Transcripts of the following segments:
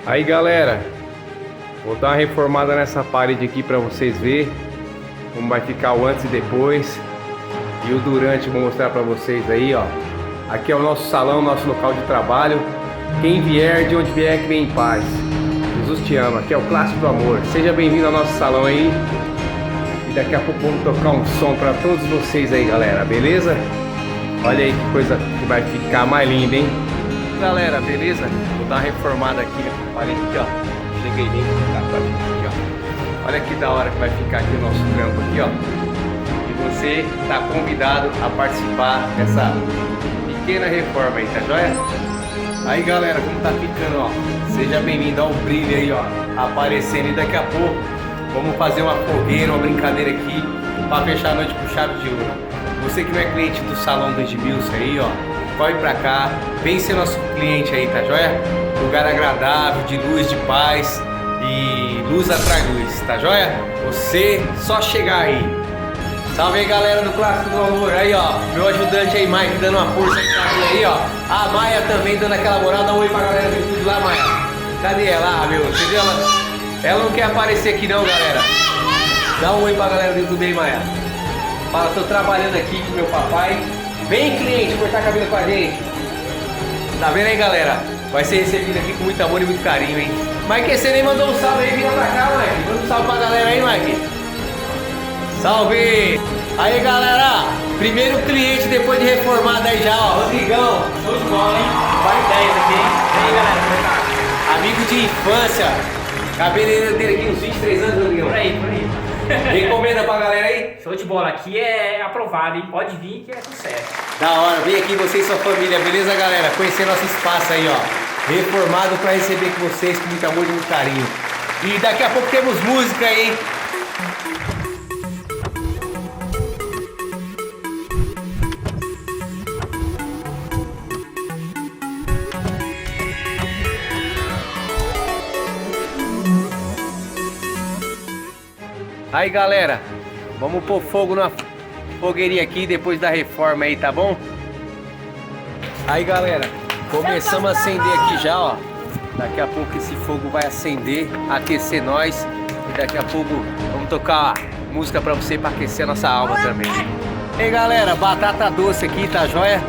Aí galera, vou dar uma reformada nessa parede aqui pra vocês verem como vai ficar o antes e depois. E o durante eu vou mostrar pra vocês aí, ó. Aqui é o nosso salão, nosso local de trabalho. Quem vier, de onde vier, que vem em paz. Jesus te ama, aqui é o Clássico do Amor. Seja bem-vindo ao nosso salão aí. E daqui a pouco vamos tocar um som pra todos vocês aí, galera, beleza? Olha aí que coisa que vai ficar mais linda, hein? Galera, beleza? Vou dar uma reformada aqui, olha aqui, ó. Cheguei dentro aqui, ó. Olha que da hora que vai ficar aqui o nosso trampo aqui, ó. E você tá convidado a participar dessa pequena reforma aí, tá joia? Aí galera, como tá ficando, ó. Seja bem-vindo ao brilho aí, ó. Aparecendo, e daqui a pouco vamos fazer uma fogueira, uma brincadeira aqui pra fechar a noite com chave de ouro. Você que não é cliente do salão do Edmilson aí, ó, corre pra cá, vem ser nosso cliente aí, tá joia? Lugar agradável, de luz, de paz e luz atrai luz, tá joia? Você só chegar aí. Salve aí galera do Clássico do Amor, aí ó, meu ajudante aí, Mike, dando uma força aí, ó. A Maia também dando aquela moral, dá um oi pra galera do YouTube lá, Maia. Cadê ela? Ah, meu, você viu ela não quer aparecer aqui não, galera. Dá um oi pra galera do YouTube aí, Maia. Fala, tô trabalhando aqui com meu papai. Vem cliente, cortar cabelo com a gente. Tá vendo aí galera? Vai ser recebido aqui com muito amor e muito carinho, hein? Mike, você nem mandou um salve aí, vira pra cá, Mike. Manda um salve pra galera aí, Mike. Salve! Aí galera, primeiro cliente depois de reformado aí já, ó, Rodrigão. Show de bola, hein? Vai 10 aqui, hein? Aí galera, como é que tá? Amigo de infância. Cabeleireiro dele aqui uns 23 anos, Rodrigão. Por aí. Recomenda pra galera aí? Show de bola, aqui é aprovado, hein? Pode vir que é sucesso. Da hora, vem aqui você e sua família, beleza galera? Conhecer nosso espaço aí, ó. Reformado pra receber com vocês com muito amor e muito carinho. E daqui a pouco temos música aí, hein? Aí galera, vamos pôr fogo na fogueirinha aqui depois da reforma aí, tá bom? Aí galera, começamos a acender aqui já, ó. Daqui a pouco esse fogo vai acender, aquecer nós. E daqui a pouco vamos tocar música pra você, pra aquecer a nossa alma também. Aí galera, batata doce aqui, tá joia?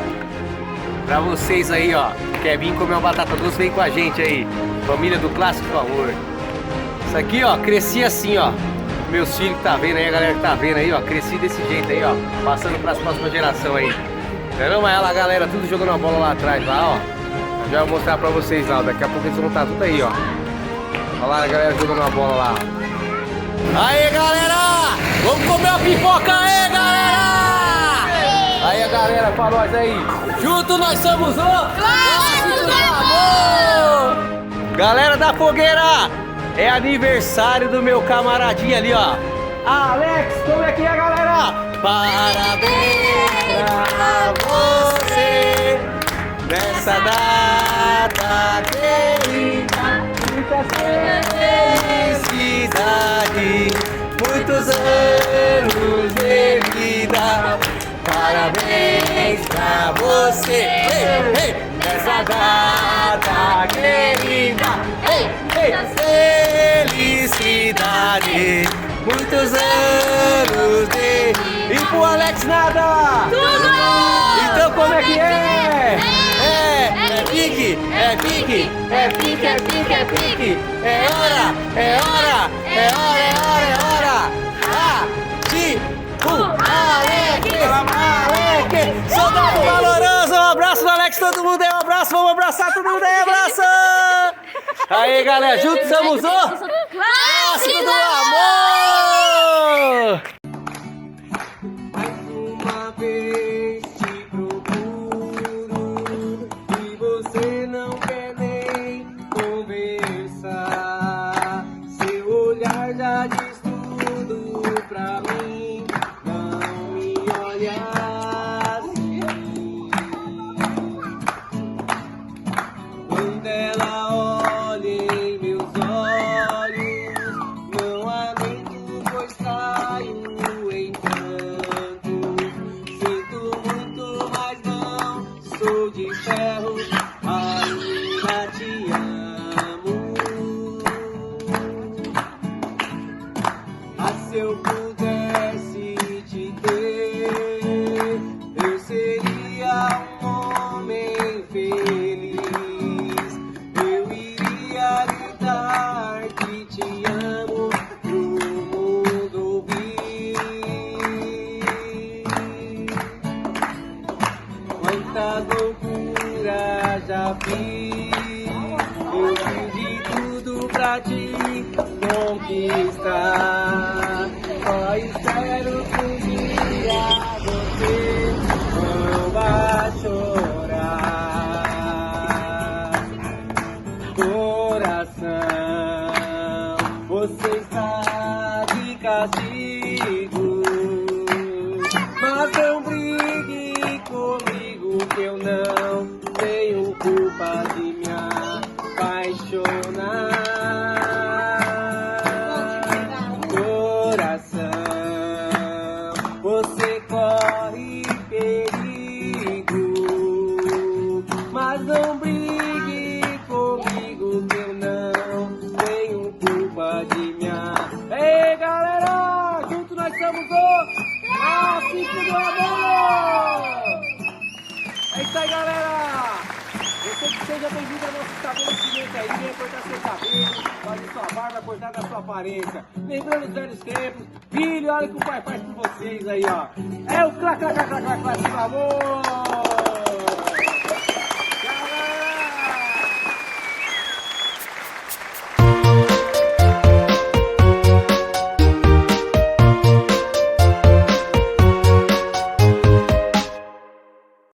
Pra vocês aí, ó. Quer vir comer uma batata doce, vem com a gente aí. Família do Clássico do Amor. Isso aqui, ó, cresci assim, ó. Meus filhos que tá vendo aí, a galera que tá vendo aí, ó, cresci desse jeito aí, ó, passando pras próximas gerações aí. Não é ela, galera, tudo jogando a bola lá atrás, lá, ó. Eu já vou mostrar pra vocês lá, daqui a pouco eles vão estar tudo aí, ó. Olha lá a galera jogando a bola lá. Aí, galera! Vamos comer uma pipoca aí, galera! Aí, a galera, pra nós aí. Junto nós somos o Clássico do Amor! Galera da fogueira! É aniversário do meu camaradinho ali, ó. Alex, como é que é, galera? Parabéns pra você nessa data querida. Muita felicidade, muitos anos de vida. Parabéns pra você, ei, ei, nessa data querida. Ei, ei, felicidade, muitos anos de... E pro Alex nada! Tudo! Então como é que é? É pique, é pique, é pique, é pique, é pique. É hora, é hora, é hora, é hora, é hora. Alex, soldado valoroso, um abraço do Alex, todo mundo aí, um abraço, vamos abraçar todo mundo aí, abraço! Aí galera, juntos somos o Clássico do Amor! Mais uma vez te procuro e você não quer nem conversar. Seu olhar já diz tudo pra mim, não me olha assim. Quando ela olha em meus olhos, não há nem pois caio em pranto. Sinto muito, mas não sou de ferro, ainda te amo. pra te conquistar. Só espero que um dia você não vá chorar. Coração, você está de castigo, mas não brigue comigo que eu não tenho culpa de me apaixonar. Coração, você corre perigo, mas não brigue comigo que eu não tenho culpa de me apaixonar. Ei, galera! Juntos nós somos o Tráfico do Amor! É isso aí, galera! Você que seja bem-vindo ao nosso estabelecimento aí, venha cortar seu cabelo, fazer sua barba, cortar da sua aparência. Lembrando os velhos tempos, filho, olha o que o pai faz por vocês aí, ó. É o clá, clá, clá, clá, clá, clá do amor!